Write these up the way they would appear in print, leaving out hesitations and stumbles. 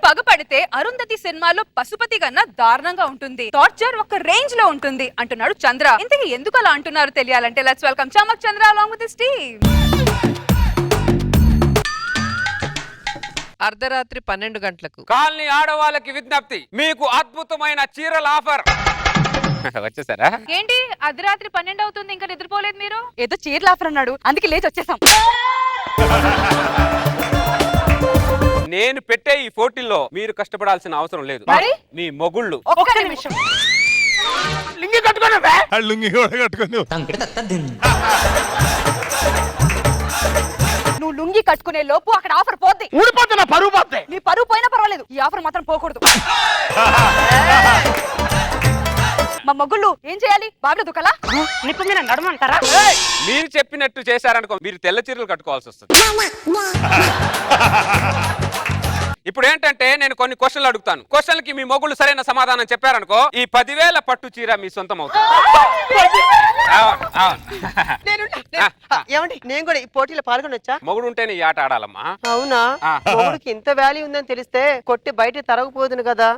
పగపడితే అరుంధతి సినిమాలో పశుపతి కన్నా దారుణంగా ఉంటుంది. టార్చర్ ఒక రేంజ్ లో ఉంటుంది అంటున్నాడు చంద్ర. ఇంతకీ ఎందుకు అలా అంటున్నారు తెలియాలంటే let's welcome Chamak Chandra along with his team. అర్ధరాత్రి 12 గంటలకు కాలనీ ఆడవాళ్ళకి విజ్ఞప్తి, మీకు అద్భుతమైన చీరల ఆఫర్. వచ్చేసారా? ఏంటి అర్ధరాత్రి 12 అవుతుంది ఇంకా నిద్రపోలేదు మీరు? ఏదో చీరల ఆఫర్ అన్నాడు, అందుకే లేచి వచ్చేసాం. నేను పెట్టే ఈ పోటీల్లో మీరు కష్టపడాల్సిన అవసరం లేదు. మరి? మీ మొగుళ్ళు. ఒక్క నిమిషం. లింగి కట్టుకోనవే? లుంగి కూడా కట్టుకొని నువ్వు లుంగి కట్టుకునే లోపు అక్కడ ఆఫర్ పోద్ది. ఊడిపోతున్నా, పరువు పోతే. నీ పరువు పోయినా పర్వాలేదు, ఈ ఆఫర్ మాత్రం పోకూడదు. మా మొగుళ్ళు ఏం చేయాలి? బావిలో దుకలా నిప్పు మీద నడమంటారా? మీరు చెప్పినట్టు చేశారనుకో, మీరు తెల్ల చీరలు కట్టుకోవాల్సి వస్తుంది. ఇప్పుడు ఏంటంటే నేను కొన్ని క్వశ్చన్లు అడుగుతాను. క్వశ్చన్లకి మీ మొగుళ్ళు సరైన సమాధానం చెప్పారనుకో, ఈ 10,000 పట్టు చీర మీ సొంతం అవుతుంది. ఏమండి, నేను కూడా ఈ పోటీలో పాల్గొనొచ్చా? మొగుడు ఉంటేనే ఈ ఆట ఆడాలమ్మా. అవునా? మొగుడికి ఇంత వాల్యూ ఉందని తెలిస్తే కొట్టి బయట తరగపోదును కదా.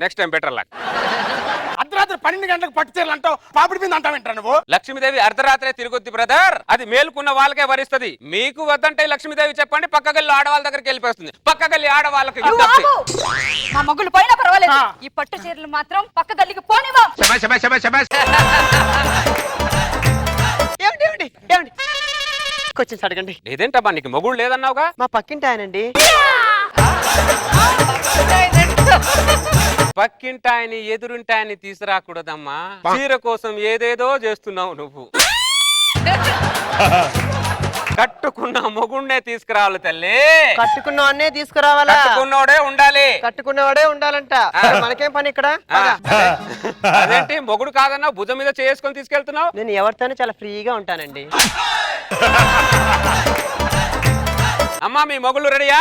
Next time better luck. అర్ధరాత్రి 12 గంటలకు పట్టు చీరలు అంటావు, పాపిడి మీద అంటావేంటా నువ్వు? లక్ష్మీదేవి అర్ధరాత్రే తిరిగొద్ది బ్రదర్, అది మేలుకున్న వాళ్ళకే వరిస్తుంది. మీకు వద్దంటే లక్ష్మీదేవి చెప్పండి, పక్క గల్లి ఆడవాళ్ళ దగ్గరికి వెళ్ళిపోతుంది. పక్క గల్లి ఆడవాళ్ళకి విజ్ఞప్తి. మా మొగుళ్ళు పోయినా పర్వాలేదు, ఈ పట్టు చీరలు మాత్రం పక్క గల్లికి పోనివా. ఏమండి ఏమండి క్వశ్చన్స్ అడగండి. లేదేంటమ్మా, నీకు మొగుడు లేదన్నావుగా? మా పక్కింటి ఆయనండి. పక్కింటాయని ఎదురుంటాయని తీసుకురాకూడదమ్మా. చీర కోసం ఏదేదో చేస్తున్నావు నువ్వు. కట్టుకున్న మొగుడినే తీసుకురావాలి తల్లి. కట్టుకున్నవాన్నే తీసుకురావాలా? కట్టుకున్నోడే ఉండాలి. కట్టుకున్నవాడే ఉండాలంట. మనకేం పని ఇక్కడ? అదేంటి మొగుడు కాదన్నా భుజం మీద చేసుకొని తీసుకెళ్తున్నావు? నేను ఎవరితోనే చాలా ఫ్రీగా ఉంటానండి. అమ్మా మీ మొగుళ్ళు రెడీయా?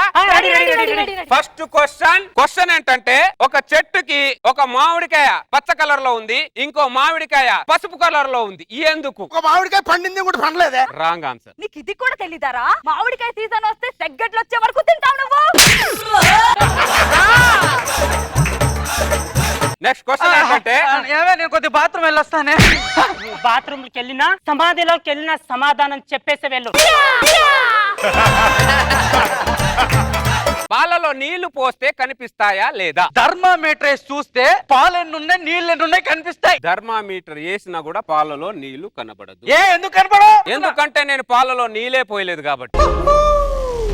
ఫస్ట్ క్వశ్చన్ ఏంటంటే, ఒక చెట్టుకి ఒక మామిడికాయ పచ్చ కలర్ లో ఉంది, ఇంకో మామిడికాయ పసుపు కలర్ లో ఉంది. ఎందుకు? ఒక మామిడికాయ పండింది కూడా పండలేదే. Wrong answer. నీకు ఇది కూడా తెలీదారా? మామిడికాయ సీజన్ వస్తే సెగ్గట్లు వచ్చే వరకు తింటావు నువ్వు. నెక్స్ట్ క్వశ్చన్ ఏంటంటే, నేను కొద్ది బాత్రూమ్ వెళ్ళొస్తానే. బాత్రూమ్కి వెళ్ళినా సమాధిలోకి వెళ్ళినా సమాధానం చెప్పేసి వెళ్ళు. పాలలో నీళ్లు పోస్తే కనిపిస్తాయా లేదా? థర్మామీటర్ వేసి చూస్తే పాలు ఎన్నున్నాయి, నీళ్ళు ఎన్నున్నాయి కనిపిస్తాయి. థర్మామీటర్ వేసినా కూడా పాలలో నీళ్లు కనబడదు. ఎందుకు కనబడవు? ఎందుకంటే నేను పాలలో నీళ్ళే పోయలేదు కాబట్టి.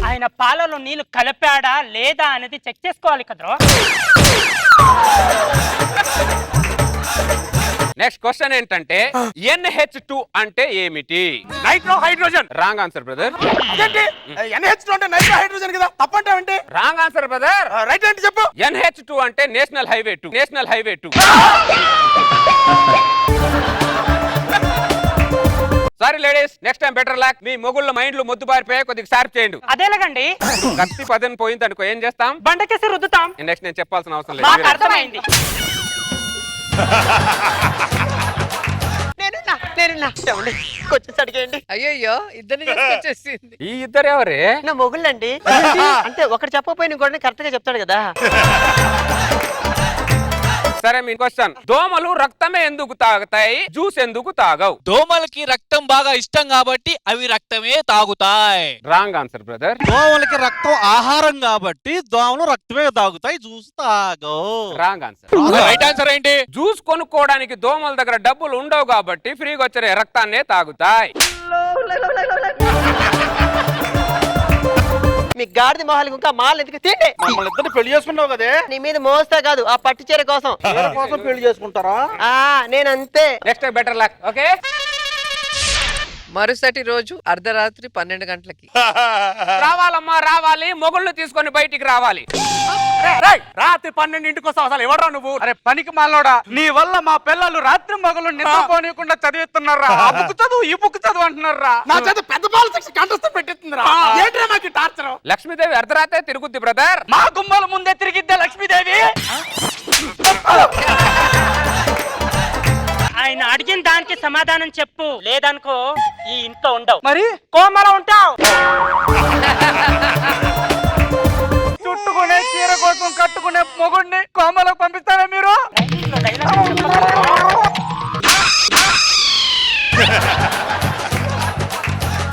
ఆయన పాలలో నీళ్లు కలిపాడా లేదా అనేది చెక్ చేసుకోవాలి కదరా. నెక్స్ట్ క్వశ్చన్ ఏంటంటే, NH2 అంటే ఏమిటి? Nitro hydrogen. Wrong answer brother. అదేంటి NH2 అంటే నైట్రో హైడ్రోజన్ కదా, తప్పంటావేంటి? Wrong answer brother. రైట్ ఏంటి చెప్పు? NH2 అంటే national highway 2. National highway 2. Sorry ladies, next time better luck. మీ మొగుళ్ళ మైండ్లు మొద్దు బారిపోయి కొద్దిగా షార్ప్ చేయండి. అదేలాగండి, కత్తి పదని పోయింది అనుకో, ఏం చేస్తాం? బండకేసి రుద్దుతాం. నెక్స్ట్ నేను చెప్పాల్సిన అవసరం మాకు లేదు. అర్థమైంది. క్వశ్చన్స్ అడిగేయండి. అయ్యో ఇద్దరిని తీసుకొచ్చేసింది. ఈ ఇద్దరు ఎవరే? నా మొగుళ్ళండి. అంటే ఒకటి చెప్పకపోయిన కూడా కరెక్ట్ గా చెప్తాడు కదా. సరే మీ క్వశ్చన్, దోమలు రక్తమే ఎందుకు తాగుతాయి, జ్యూస్ ఎందుకు తాగవు? దోమలకి రక్తం బాగా ఇష్టం కాబట్టి అవి రక్తమే తాగుతాయి. Wrong answer brother. దోమలకి రక్తం ఆహారం కాబట్టి దోమలు రక్తమే తాగుతాయి, జ్యూస్ తాగవు. Wrong answer. రైట్ ఆన్సర్ ఏంటి? జ్యూస్ కొనుక్కోవడానికి దోమల దగ్గర డబ్బులు ఉండవు కాబట్టి ఫ్రీగా వచ్చే రక్తాన్నే తాగుతాయి. మీ గాడిద మొహాలు ఇంకా మాలు ఎందుకు తిండి. మమ్మల్ని ఇద్దరు పెళ్లి చేసుకున్నావు కదే. నీ మీద మోస్తా కాదు, ఆ పట్టు చీర కోసం. కోసం పెళ్లి చేసుకుంటారా? నేనంతే. Next better luck. ఓకే. మరుసటి రోజు అర్ధరాత్రి 12 గంటలకి రావాలమ్మా రావాలి, మొగుళ్ళు తీసుకొని బయటికి రావాలి. రాత్రి 12 వస్తావు, అసలు ఎవడరా నువ్వు? అరే పనికి మాలోడా, నీ వల్ల మా పిల్లలు రాత్రి మగలు నిద్రపోనీయకుండా చదివిస్తున్నారా. ఆ బుక్ చదువు ఈ బుక్ చదువు అంటున్నారా. నా చేత పెద్ద బాల శిక్ష కంఠస్థం పెట్టిస్తుందిరా. ఏంట్రా మాకు టార్చర్? లక్ష్మీదేవి అర్ధరాత్రే తిరుగుద్ది బ్రదర్. మా గుమ్మల ముందే తిరిగిద్దే లక్ష్మీదేవి. ఆయన అడిగిన దానికి సమాధానం చెప్పు, లేదనుకో ఈ ఇంట్లో ఉండవు. మరి కోమలో ఉంటావు. చుట్టుకుంటే కట్టుకునే చీర కోసం కట్టుకునే మొగుడిని కోమలకు పంపిస్తారా మీరు?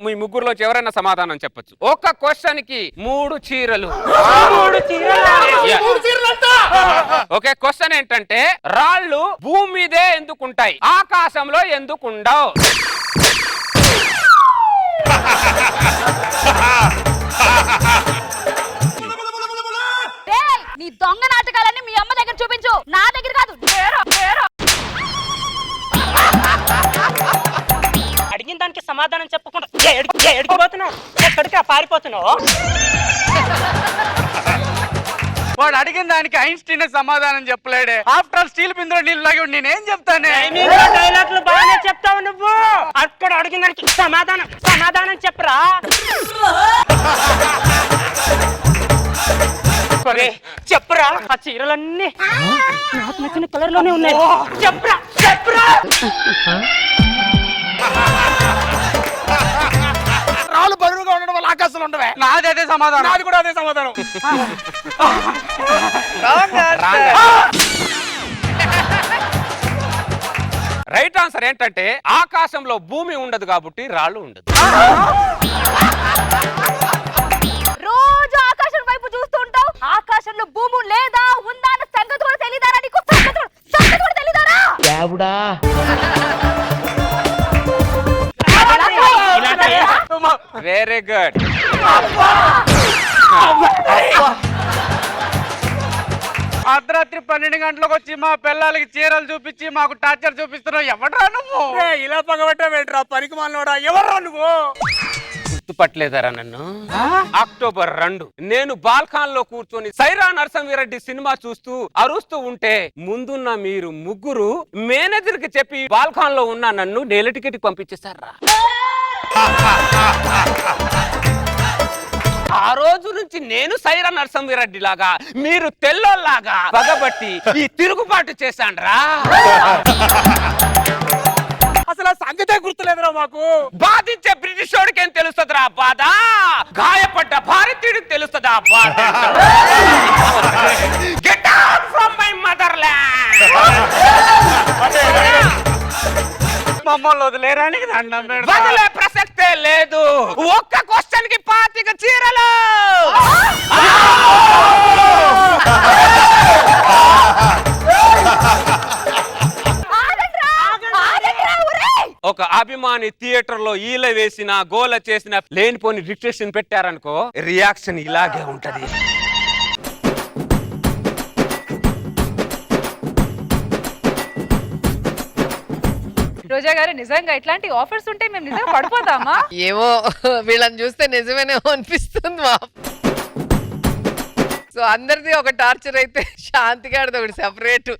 మీ ముగ్గురులో ఎవరైనా సమాధానం చెప్పొచ్చు. ఒక క్వశ్చన్ కి 3 చీరలు. ఓకే, క్వశ్చన్ ఏంటంటే రాళ్ళు భూమి మీదే ఎందుకుంటాయి, ఆకాశంలో ఎందుకుండవు? రేయ్, నీ దొంగ నాటకాలన్నీ మీ అమ్మ దగ్గర చూపించు, నా దగ్గర కాదు. అడిగిన దానికి సమాధానం చెప్పకుండా ఎడిగిపోతున్నావు, ఎక్కడికి పారిపోతున్నావు? వాడు అడిగిన దానికి ఐన్స్టీన్ సమాధానం చెప్పలేడే. ఆఫ్టర్ ఆల్ స్టీల్ బిందులో నీళ్ళు లాగి నేనేం చెప్తానే? డైలాగ్లు బాగానే చెప్తావు నువ్వు. అక్కడ అడిగిన దానికి సమాధానం చెప్పరా. చెప్పురా, ఆ చీరలన్నీ నాకు నచ్చిన కలర్ లోనే ఉన్నాయి. చెప్పురా. రాళ్ళు బరువుగా ఉండడం వల్ల ఆకాశంలో ఉండవే. నాది అదే సమాధానం. నాది కూడా అదే సమాధానం. రైట్ ఆన్సర్ ఏంటంటే ఆకాశంలో భూమి ఉండదు కాబట్టి రాళ్ళు ఉండదు. రోజు ఆకాశం వైపు చూస్తూ ఉంటావు, ఆకాశంలో భూమి లేదా ఉందా అన్న సంగతి కూడా తెలియదారా నీకు? సంగతి కూడా తెలియదారా? Very good. అర్ధరాత్రి 12 గంటలకు వచ్చి మా పిల్లలకి చీరలు చూపించి మాకు టార్చర్ చూపిస్తున్నావు. ఎవడ్రా నువ్వు? ఇలా పగబట్టావేంట్రా పనికి మాలినోడా? ఎవర్రా నువ్వు? గుర్తుపట్టలేదరా నన్ను? అక్టోబర్ 2 నేను బాల్కాన్ లో కూర్చొని సైరా నరసింహారెడ్డి సినిమా చూస్తూ అరుస్తూ ఉంటే ముందున్న మీరు ముగ్గురు మేనేజర్ కి చెప్పి బాల్కాన్ లో ఉన్న నన్ను నేల టికెట్ పంపించేశారా. ఆ రోజు నుంచి నేను సైరా నరసింహారెడ్డి లాగా, మీరు తెల్లోలాగా పగబట్టి ఈ తిరుగుబాటు చేశాండ్రా. అసలు ఆ సంగతే గుర్తులేదురా మాకు. బాధించే బ్రిటిష్ వాడికి ఏం తెలుస్తుందిరా బాధ, గాయపడ్డ భారతీయుడికి తెలుస్తుందా బాధ. Get out from my mother land. మమ్మల్ని వదిలేరానికి దండం పెడతా. వదిలే ప్రసక్తే లేదు. ఒక్క క్వశ్చన్ కి 25 చీరలు. ఒక అభిమాని థియేటర్ లో ఈల వేసిన గోల చేసిన లేనిపోని రిస్ట్రిక్షన్ పెట్టారనుకో, రియాక్షన్ ఇలాగే ఉంటది. రోజా గారు, నిజంగా ఇట్లాంటి ఆఫర్స్ ఉంటే మేము నిజంగా పడిపోతామా? ఏమో వీళ్ళని చూస్తే నిజమేనేమో అనిపిస్తుంది మా. సో అందరిది ఒక టార్చర్ అయితే శాంతి గారిది ఒకటి సెపరేట్.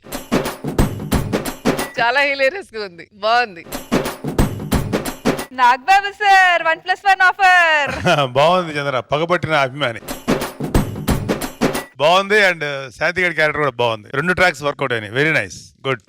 చాలా హిలేరియస్ గా ఉంది, బాగుంది. Nagababu sir 1+1 offer. బాగుంది చంద్ర, పగబట్టిన అభిమాని బాగుంది. అండ్ శాంతి గారి క్యారెక్టర్ కూడా బాగుంది. 2 ట్రాక్స్ వర్కౌట్ అయినాయి. Very nice, good.